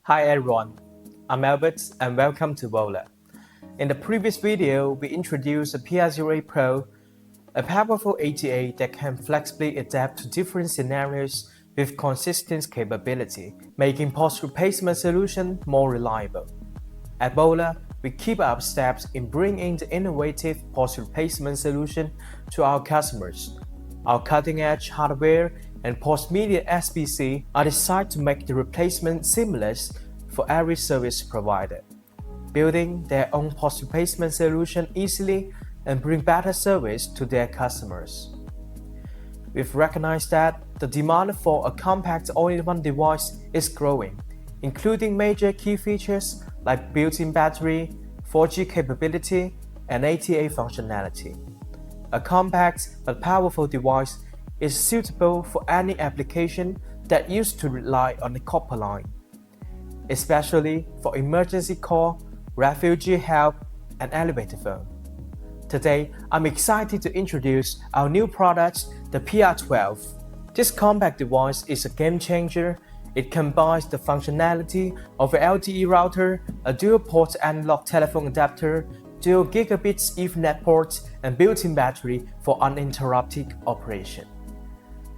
Hi everyone, I'm Albert and welcome to Vola. In the previous video, we introduced the PR08 Pro, a powerful ATA that can flexibly adapt to different scenarios with consistent capability, making POS replacement solution more reliable. At Vola, we keep up steps in bringing the innovative POS replacement solution to our customers. Our cutting-edge hardware and POS media SBC are designed to make the replacement seamless for every service provider, building their own POS replacement solution easily and bring better service to their customers. We've recognized that the demand for a compact all-in-one device is growing, including major key features like built-in battery, 4G capability, and ATA functionality. A compact but powerful device is suitable for any application that used to rely on the copper line, especially for emergency call, refugee help, and elevator phone. Today, I'm excited to introduce our new product, the PR12. This compact device is a game changer. It combines the functionality of an LTE router, a dual-port analog telephone adapter, dual gigabits Ethernet port, and built-in battery for uninterrupted operation.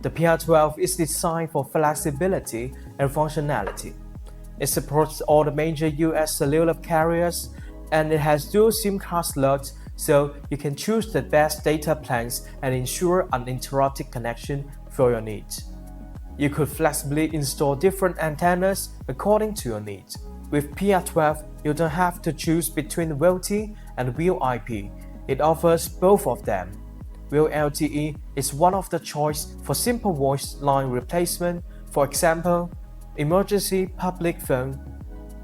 The PR12 is designed for flexibility and functionality. It supports all the major US cellular carriers, and it has dual SIM card slots, so you can choose the best data plans and ensure uninterrupted connection for your needs. You could flexibly install different antennas according to your needs. With PR12, you don't have to choose between VoLTE and VoIP. It offers both of them. VoLTE is one of the choice for simple voice line replacement, for example, emergency public phone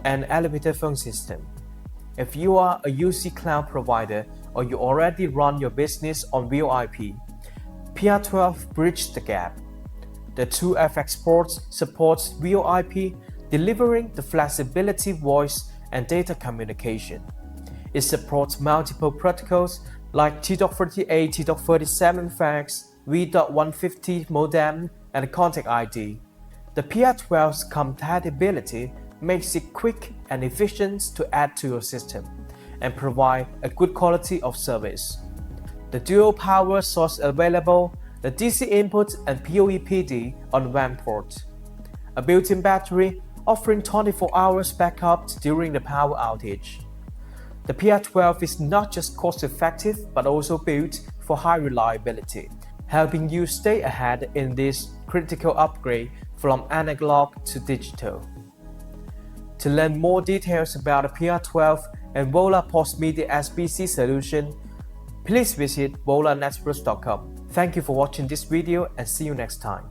and elevator phone system. If you are a UC cloud provider or you already run your business on VoIP, PR12 bridges the gap. The 2FX port supports VoIP, delivering the flexibility voice and data communication. It supports multiple protocols like T.38, T.37 fax, V.150 modem, and contact ID. The PR12's compatibility makes it quick and efficient to add to your system and provide a good quality of service. The dual power source available, the DC input and PoE/PD on one port. A built-in battery offering 24 hours backup during the power outage. The PR12 is not just cost-effective but also built for high reliability, helping you stay ahead in this critical upgrade from analog to digital. To learn more details about the PR12 and Vola POS Media SBC solution, please visit volanetworks.com. Thank you for watching this video and see you next time.